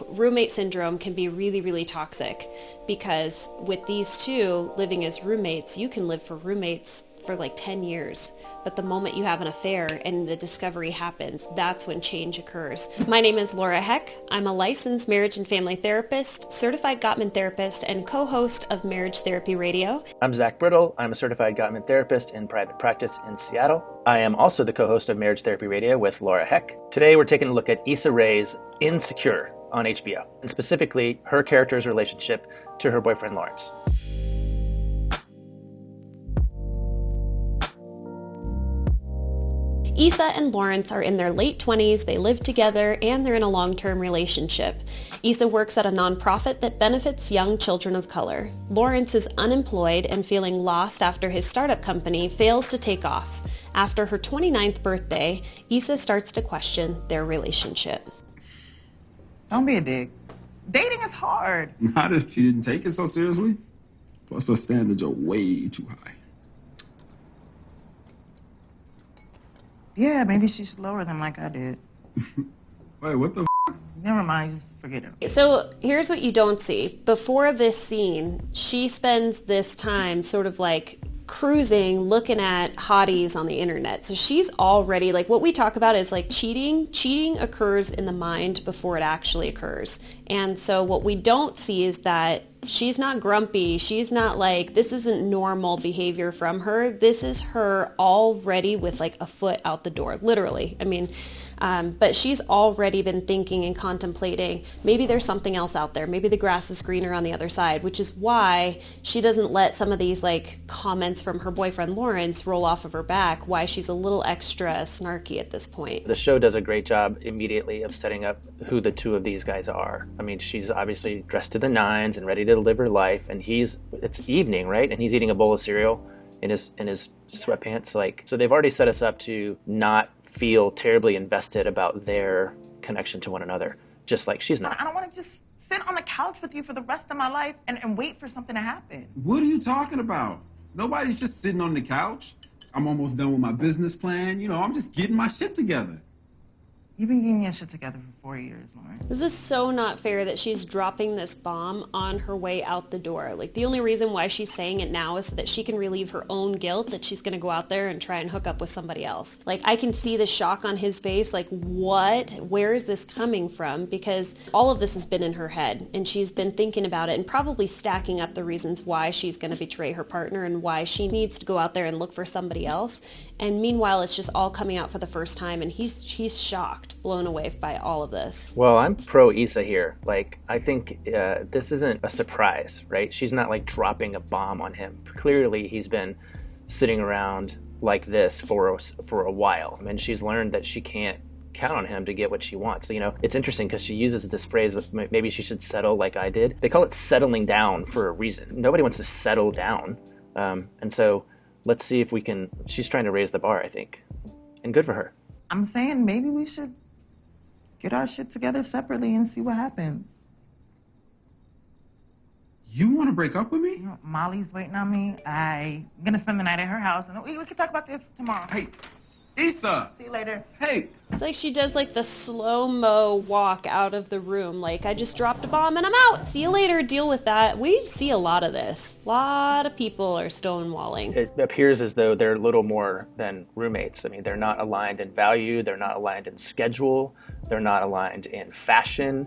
roommate syndrome can be really, really toxic because with these two living as roommates, you can live for roommates for like 10 years. But the moment you have an affair and the discovery happens, that's when change occurs. My name is Laura Heck. I'm a licensed marriage and family therapist, certified Gottman therapist, and co-host of Marriage Therapy Radio. I'm Zach Brittle. I'm a certified Gottman therapist in private practice in Seattle. I am also the co-host of Marriage Therapy Radio with Laura Heck. Today we're taking a look at Issa Rae's Insecure on HBO, and specifically her character's relationship to her boyfriend Lawrence. Issa and Lawrence are in their late 20s, they live together, and they're in a long-term relationship. Issa works at a nonprofit that benefits young children of color. Lawrence is unemployed and feeling lost after his startup company fails to take off. After her 29th birthday, Issa starts to question their relationship. Don't be a dick. Dating is hard. Not if she didn't take it so seriously. Plus, her standards are way too high. Yeah, maybe she should lower them like I did. Wait, what the Never mind, just forget it. So here's what you don't see. Before this scene, she spends this time sort of like cruising, looking at hotties on the internet. So she's already, like, what we talk about is like cheating. Cheating occurs in the mind before it actually occurs. And so what we don't see is that she's not grumpy. She's not like, this isn't normal behavior from her. This is her already with like a foot out the door, literally. I mean, but she's already been thinking and contemplating, maybe there's something else out there. Maybe the grass is greener on the other side, which is why she doesn't let some of these like comments from her boyfriend Lawrence roll off of her back, why she's a little extra snarky at this point. The show does a great job immediately of setting up who the two of these guys are. I mean, she's obviously dressed to the nines and ready to live her life, and it's evening, right? And he's eating a bowl of cereal in his sweatpants. Like, so they've already set us up to not feel terribly invested about their connection to one another, just like she's not. I don't want to just sit on the couch with you for the rest of my life and wait for something to happen. What are you talking about? Nobody's just sitting on the couch. I'm almost done with my business plan. You know, I'm just getting my shit together. You've been getting your shit together for 4 years, Lawrence. This is so not fair that she's dropping this bomb on her way out the door. Like, the only reason why she's saying it now is so that she can relieve her own guilt that she's going to go out there and try and hook up with somebody else. Like, I can see the shock on his face. Like, what? Where is this coming from? Because all of this has been in her head, and she's been thinking about it and probably stacking up the reasons why she's going to betray her partner and why she needs to go out there and look for somebody else. And meanwhile, it's just all coming out for the first time, and he's shocked, blown away by all of this. Well, I'm pro Issa here. Like, I think this isn't a surprise, right? She's not like dropping a bomb on him. Clearly, he's been sitting around like this for a while. I mean, she's learned that she can't count on him to get what she wants. So, you know, it's interesting because she uses this phrase of maybe she should settle like I did. They call it settling down for a reason. Nobody wants to settle down. And so let's see if we can. She's trying to raise the bar, I think. And good for her. I'm saying maybe we should get our shit together separately and see what happens. You want to break up with me? You know, Molly's waiting on me. I'm going to spend the night at her house, and we can talk about this tomorrow. Hey, Issa! See you later. Hey! It's like she does like the slow-mo walk out of the room. Like, I just dropped a bomb and I'm out. See you later. Deal with that. We see a lot of this. A lot of people are stonewalling. It appears as though they're little more than roommates. I mean, they're not aligned in value. They're not aligned in schedule. They're not aligned in fashion,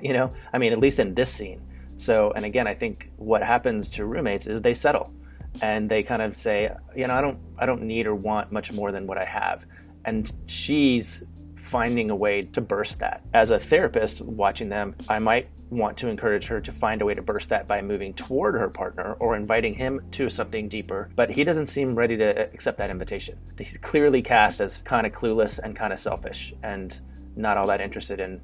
you know? I mean, at least in this scene. So, and again, I think what happens to roommates is they settle. And they kind of say, you know, I don't need or want much more than what I have. And she's finding a way to burst that. As a therapist watching them, I might want to encourage her to find a way to burst that by moving toward her partner or inviting him to something deeper. But he doesn't seem ready to accept that invitation. He's clearly cast as kind of clueless and kind of selfish and not all that interested in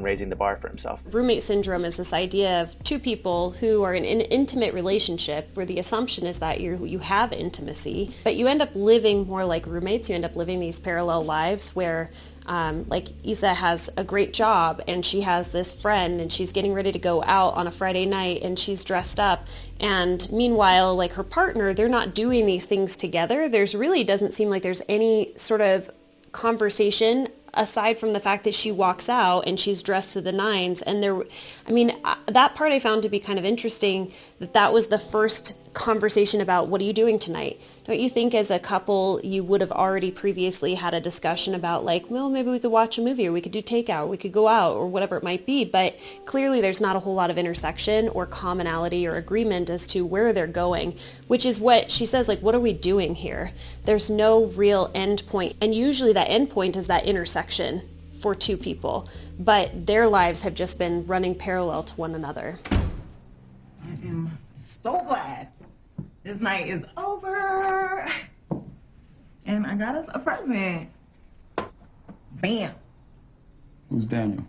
raising the bar for himself. Roommate syndrome is this idea of two people who are in an intimate relationship where the assumption is that you have intimacy, but you end up living more like roommates. You end up living these parallel lives where like Issa has a great job and she has this friend and she's getting ready to go out on a Friday night and she's dressed up. And meanwhile, like her partner, they're not doing these things together. There's really doesn't seem like there's any sort of conversation aside from the fact that she walks out and she's dressed to the nines, and that part I found to be kind of interesting, that was the first conversation about, what are you doing tonight? Don't you think as a couple you would have already previously had a discussion about, like, well, maybe we could watch a movie, or we could do takeout, we could go out, or whatever it might be? But clearly there's not a whole lot of intersection or commonality or agreement as to where they're going, which is what she says, like, what are we doing here? There's no real end point. And usually that end point is that intersection for two people, but their lives have just been running parallel to one another. I am so glad this night is over. And I got us a present. Bam. Who's Daniel?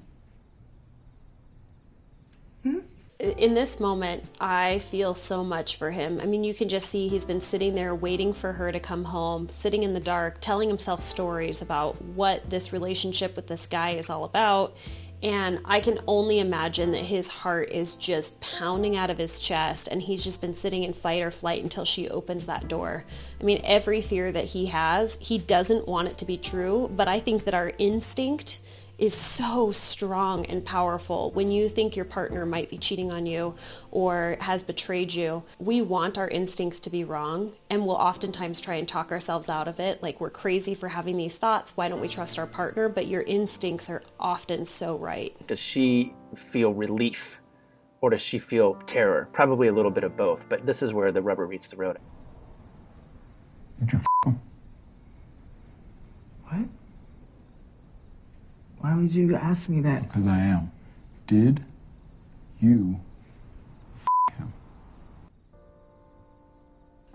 In this moment, I feel so much for him. I mean, you can just see he's been sitting there waiting for her to come home, sitting in the dark, telling himself stories about what this relationship with this guy is all about. And I can only imagine that his heart is just pounding out of his chest, and he's just been sitting in fight or flight until she opens that door. I mean, every fear that he has, he doesn't want it to be true, but I think that our instinct is so strong and powerful. When you think your partner might be cheating on you or has betrayed you, we want our instincts to be wrong, and we'll oftentimes try and talk ourselves out of it, like we're crazy for having these thoughts, why don't we trust our partner? But your instincts are often so right. Does she feel relief, or does she feel terror? Probably a little bit of both, but this is where the rubber meets the road. Did you him? What? Why would you ask me that? Because I am. Did you him?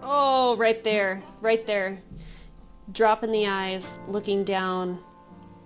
Oh, right there. Dropping the eyes, looking down,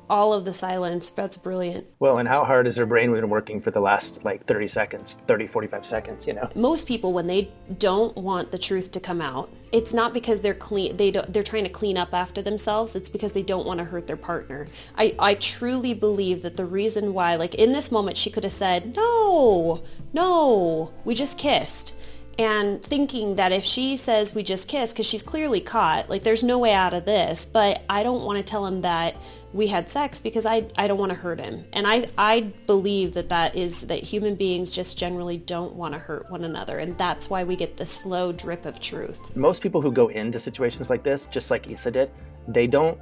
all of the silence. That's brilliant. Well, and how hard has her brain been working for the last 30 seconds, 30, 45 seconds, Most people, when they don't want the truth to come out, it's not because they're trying to clean up after themselves. It's because they don't want to hurt their partner. I truly believe that the reason why, in this moment, she could have said, no, we just kissed. And thinking that if she says we just kissed, because she's clearly caught, there's no way out of this, but I don't want to tell him that we had sex because I don't want to hurt him. And I believe that human beings just generally don't want to hurt one another. And that's why we get the slow drip of truth. Most people who go into situations like this, just like Issa did, they don't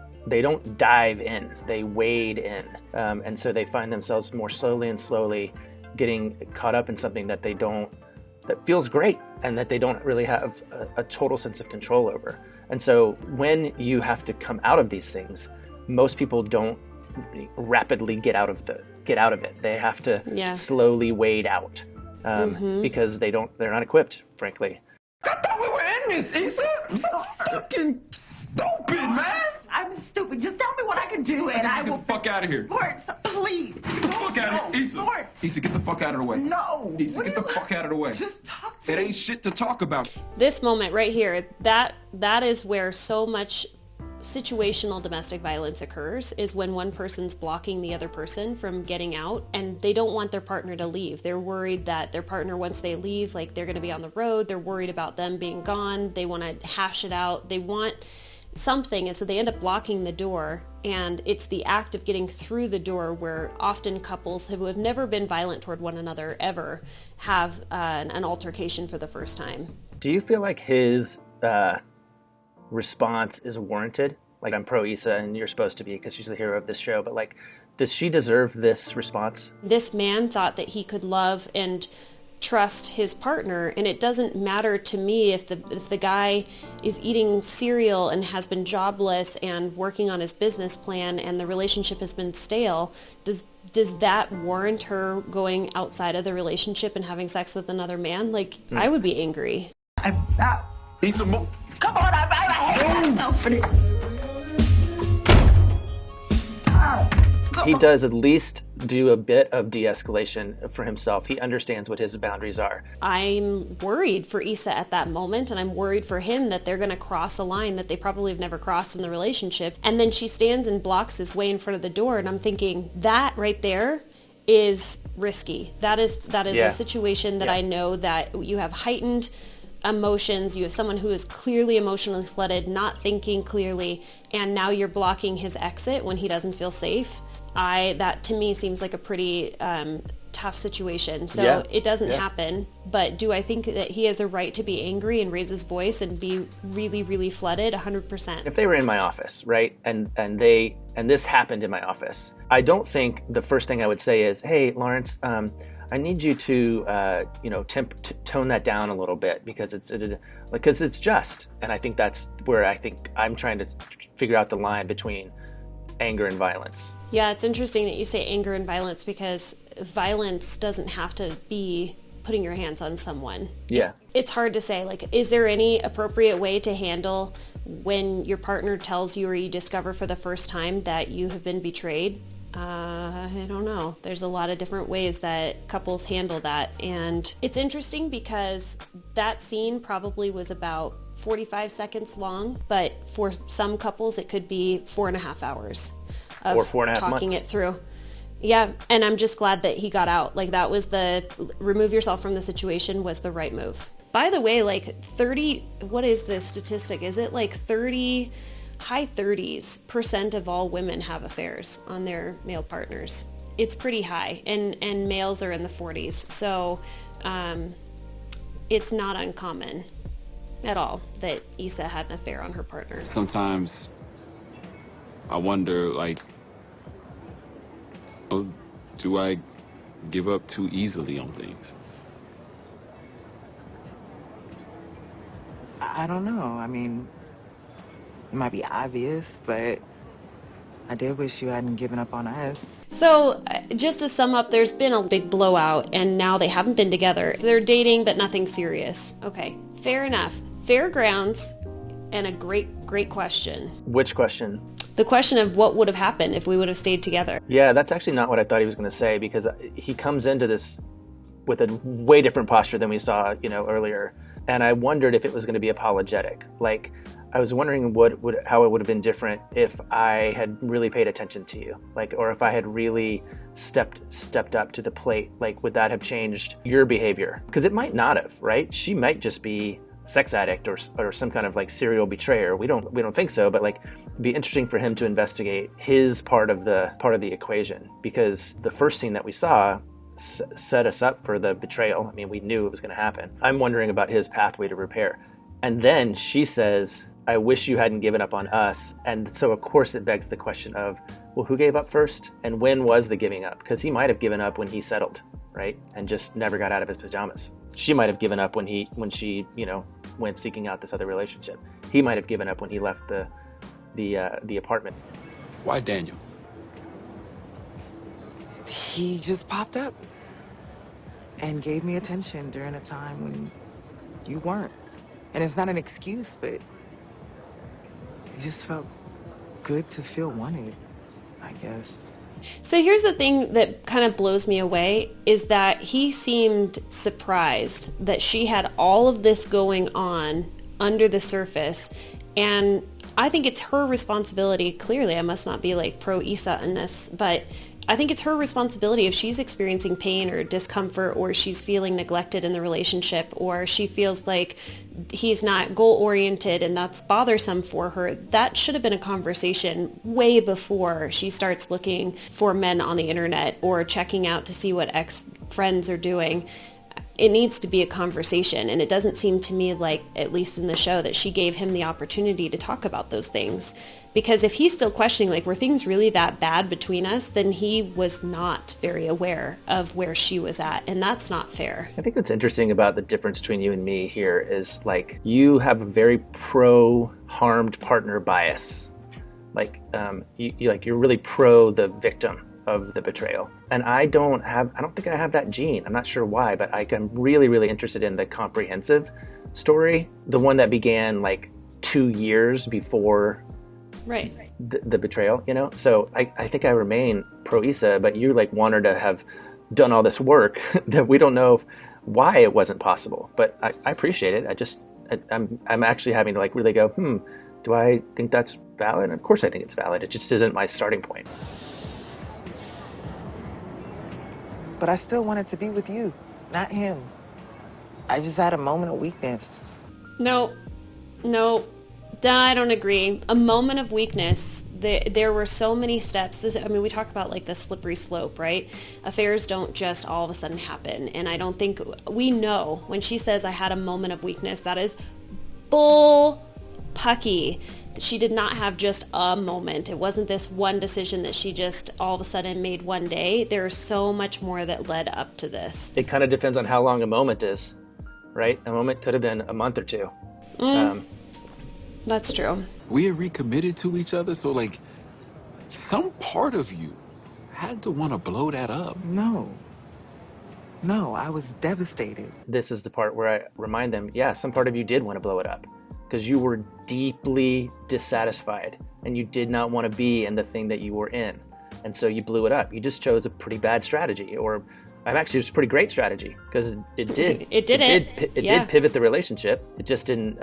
dive in, they wade in. And so they find themselves more slowly getting caught up in something that that feels great and that they don't really have a total sense of control over. And so when you have to come out of these things, most people don't rapidly get out of it. They have to slowly wade out because they're not equipped, frankly. I thought we were in this, Issa. I'm so fucking stupid, man. I'm stupid. Just tell me what I can do, and I will. Get the fuck out of here. Lawrence, please. Get the fuck out of here, Issa. Lawrence. Issa, get the fuck out of the way. No. Issa, get the fuck out of the way. Just talk to me. me. It ain't shit to talk about. This moment right here, that is where so much situational domestic violence occurs, is when one person's blocking the other person from getting out, and they don't want their partner to leave. They're worried that their partner, once they leave, they're going to be on the road. They're worried about them being gone. They want to hash it out. They want something, and so they end up blocking the door. And it's the act of getting through the door where often couples who have never been violent toward one another ever have an altercation for the first time. Do you feel like his response is warranted? I'm pro Issa, and you're supposed to be because she's the hero of this show, but does she deserve this response? This man thought that he could love and trust his partner, and it doesn't matter to me if the guy is eating cereal and has been jobless and working on his business plan and the relationship has been stale. Does that warrant her going outside of the relationship and having sex with another man? I would be angry. Issa, Come on, I hate myself for this. He does at least do a bit of de-escalation for himself. He understands what his boundaries are. I'm worried for Issa at that moment, and I'm worried for him that they're going to cross a line that they probably have never crossed in the relationship. And then she stands and blocks his way in front of the door, and I'm thinking, that right there is risky. That is a situation that I know that you have heightened emotions. You have someone who is clearly emotionally flooded, not thinking clearly, and now you're blocking his exit when he doesn't feel safe. That to me seems like a pretty tough situation. So it doesn't happen. But do I think that he has a right to be angry and raise his voice and be really, really flooded? 100%. If they were in my office, right, and this happened in my office, I don't think the first thing I would say is, "Hey, Lawrence, I need you to tone that down a little bit because it's just." And I think that's where I think I'm trying to figure out the line between anger and violence. Yeah, it's interesting that you say anger and violence, because violence doesn't have to be putting your hands on someone. Yeah. It's hard to say, like, is there any appropriate way to handle when your partner tells you or you discover for the first time that you have been betrayed? I don't know. There's a lot of different ways that couples handle that. And it's interesting because that scene probably was about 45 seconds long, but for some couples it could be 4.5 hours of or 4.5 talking months. it through. Yeah, and I'm just glad that he got out. Like, that was the remove yourself from the situation was the right move. By the way, like 30, what is this statistic? Is it like high 30s% of all women have affairs on their male partners? It's pretty high, and males are in the 40s. So it's not uncommon at all that Issa had an affair on her partner. Sometimes I wonder, like, oh, do I give up too easily on things? I don't know. I mean, it might be obvious, but I did wish you hadn't given up on us. So just to sum up, there's been a big blowout, and now they haven't been together. They're dating, but nothing serious. Okay, fair enough. Fair grounds, and a great question. Which question? The question of what would have happened if we would have stayed together. Yeah, that's actually not what I thought he was going to say, because he comes into this with a way different posture than we saw, earlier. And I wondered if it was going to be apologetic. Like, I was wondering how it would have been different if I had really paid attention to you, like, or if I had really stepped up to the plate. Like, would that have changed your behavior? Because it might not have, right? She might just be a sex addict or some kind of like serial betrayer. We don't think so, but like, it'd be interesting for him to investigate his part of the equation, because the first scene that we saw set us up for the betrayal. I mean, we knew it was going to happen. I'm wondering about his pathway to repair. And then she says, "I wish you hadn't given up on us." And so of course it begs the question of, well, who gave up first? And when was the giving up? Because he might have given up when he settled, right? And just never got out of his pajamas. She might have given up when she went seeking out this other relationship. He might have given up when he left the apartment. Why Daniel? He just popped up and gave me attention during a time when you weren't. And it's not an excuse, but it just felt good to feel wanted, I guess. So here's the thing that kind of blows me away, is that he seemed surprised that she had all of this going on under the surface. And I think it's her responsibility. Clearly, I must not be like pro Issa in this, but I think it's her responsibility if she's experiencing pain or discomfort, or she's feeling neglected in the relationship, or she feels like he's not goal-oriented and that's bothersome for her. That should have been a conversation way before she starts looking for men on the internet or checking out to see what ex-friends are doing. It needs to be a conversation, and it doesn't seem to me like, at least in the show, that she gave him the opportunity to talk about those things. Because if he's still questioning, like, were things really that bad between us, then he was not very aware of where she was at, and that's not fair. I think what's interesting about the difference between you and me here is, like, you have a very pro-harmed partner bias. Like, you're really pro the victim of the betrayal. And I don't think I have that gene. I'm not sure why, but I'm really, really interested in the comprehensive story, the one that began like 2 years before the betrayal, So I think I remain pro Issa, but you like want her to have done all this work that we don't know why it wasn't possible. But I appreciate it. I'm actually having to like really go, do I think that's valid? And of course I think it's valid. It just isn't my starting point. But I still wanted to be with you, not him. I just had a moment of weakness. No, I don't agree. A moment of weakness. There were so many steps. We talk about like the slippery slope, right? Affairs don't just all of a sudden happen. And I don't think we know when she says I had a moment of weakness, that is bull pucky. She did not have just a moment. It wasn't this one decision that she just all of a sudden made one day. There's so much more that led up to this. It kind of depends on how long a moment is, right? A moment could have been a month or two. That's true. We had recommitted to each other, so like some part of you had to want to blow that up. No, I was devastated. This is the part where I remind them, yeah, some part of you did want to blow it up because you were deeply dissatisfied and you did not want to be in the thing that you were in. And so you blew it up. You just chose a pretty bad strategy, or actually it was a pretty great strategy because it did. It did pivot the relationship. It just didn't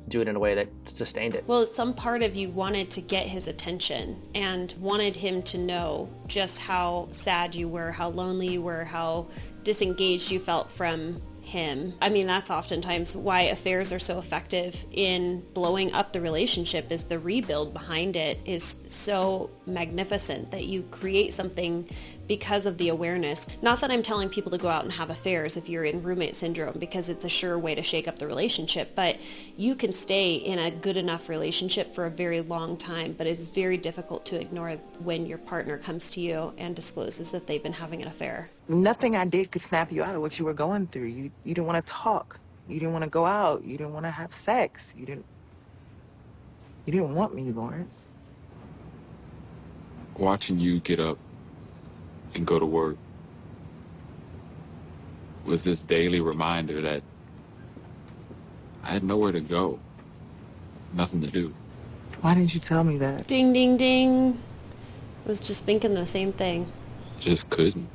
do it in a way that sustained it. Well, some part of you wanted to get his attention and wanted him to know just how sad you were, how lonely you were, how disengaged you felt from him. I mean, that's oftentimes why affairs are so effective in blowing up the relationship, is the rebuild behind it is so magnificent that you create something because of the awareness. Not that I'm telling people to go out and have affairs if you're in roommate syndrome, because it's a sure way to shake up the relationship, but you can stay in a good enough relationship for a very long time, but it's very difficult to ignore when your partner comes to you and discloses that they've been having an affair. Nothing I did could snap you out of what you were going through. You didn't want to talk. You didn't want to go out. You didn't want to have sex. You didn't want me, Lawrence. Watching you get up and go to work was this daily reminder that I had nowhere to go, nothing to do. Why didn't you tell me that? Ding, ding, ding. I was just thinking the same thing. Just couldn't.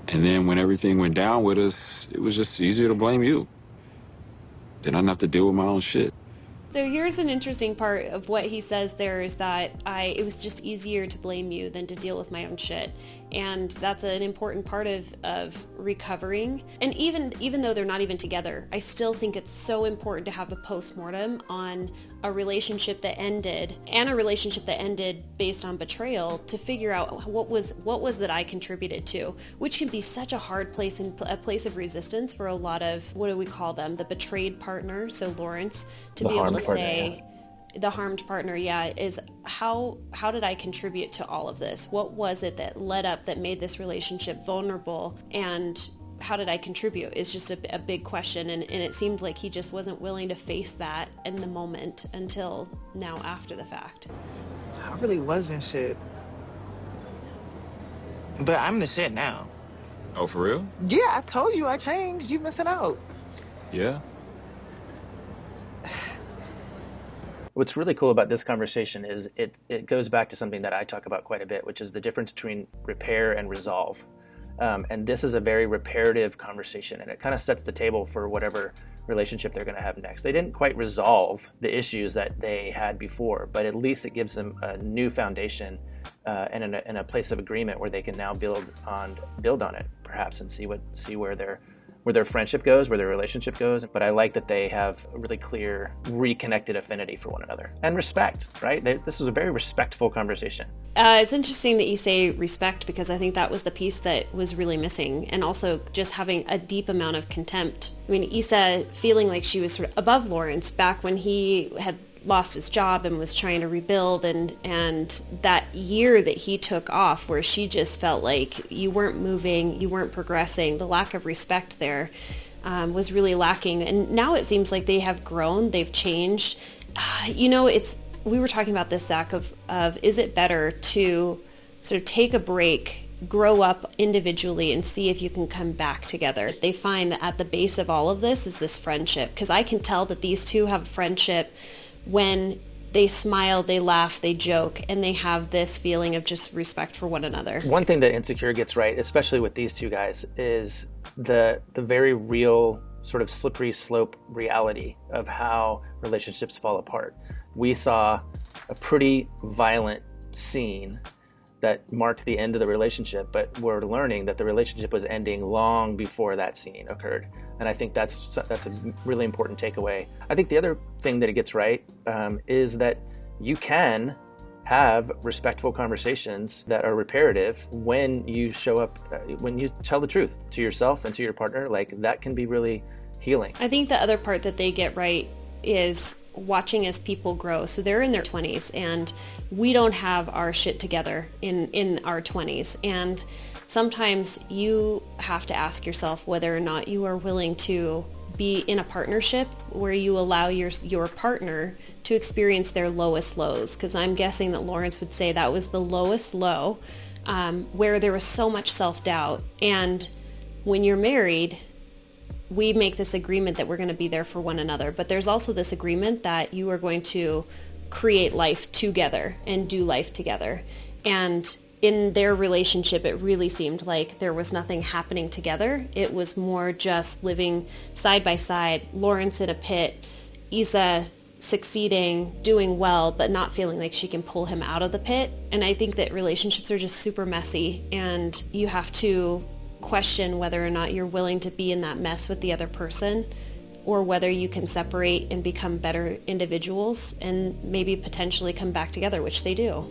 And then when everything went down with us, it was just easier to blame you. Then I didn't have to deal with my own shit. So here's an interesting part of what he says there is that it was just easier to blame you than to deal with my own shit. And that's an important part of recovering. And even though they're not even together, I still think it's so important to have a postmortem on a relationship that ended and a relationship that ended based on betrayal to figure out what was that I contributed to, which can be such a hard place and a place of resistance for a lot of, what do we call them? The betrayed partner. So Lawrence, to be able to say, the harmed partner, is how did I contribute to all of this? What was it that led up that made this relationship vulnerable, and how did I contribute? Is just a big question, and it seemed like he just wasn't willing to face that in the moment until now after the fact. I really wasn't shit. But I'm the shit now. Oh, for real? Yeah, I told you I changed. You missing out. Yeah. What's really cool about this conversation is it goes back to something that I talk about quite a bit, which is the difference between repair and resolve. And this is a very reparative conversation, and it kind of sets the table for whatever relationship they're going to have next. They didn't quite resolve the issues that they had before, but at least it gives them a new foundation and in a place of agreement where they can now build on it, perhaps, and see where their friendship goes, where their relationship goes. But I like that they have a really clear, reconnected affinity for one another. And respect, right? This was a very respectful conversation. It's interesting that you say respect, because I think that was the piece that was really missing. And also just having a deep amount of contempt. I mean, Issa feeling like she was sort of above Lawrence back when he had lost his job and was trying to rebuild, and that year that he took off where she just felt like you weren't moving, you weren't progressing, the lack of respect there was really lacking. And now it seems like they have grown, they've changed. We were talking about this, Zach, of is it better to sort of take a break, grow up individually, and see if you can come back together. They find that at the base of all of this is this friendship, because I can tell that these two have a friendship when they smile, they laugh, they joke, and they have this feeling of just respect for one another. One thing that Insecure gets right, especially with these two guys, is the very real sort of slippery slope reality of how relationships fall apart. We saw a pretty violent scene that marked the end of the relationship, but we're learning that the relationship was ending long before that scene occurred. And I think that's a really important takeaway. I think the other thing that it gets right is that you can have respectful conversations that are reparative when you show up, when you tell the truth to yourself and to your partner. Like, that can be really healing. I think the other part that they get right is watching as people grow. So they're in their 20s, and we don't have our shit together in our 20s. And sometimes you have to ask yourself whether or not you are willing to be in a partnership where you allow your partner to experience their lowest lows. Because I'm guessing that Lawrence would say that was the lowest low, where there was so much self-doubt. And when you're married, we make this agreement that we're going to be there for one another. But there's also this agreement that you are going to create life together and do life together. And in their relationship, it really seemed like there was nothing happening together. It was more just living side by side, Lawrence in a pit, Issa succeeding, doing well, but not feeling like she can pull him out of the pit. And I think that relationships are just super messy, and you have to question whether or not you're willing to be in that mess with the other person, or whether you can separate and become better individuals and maybe potentially come back together, which they do.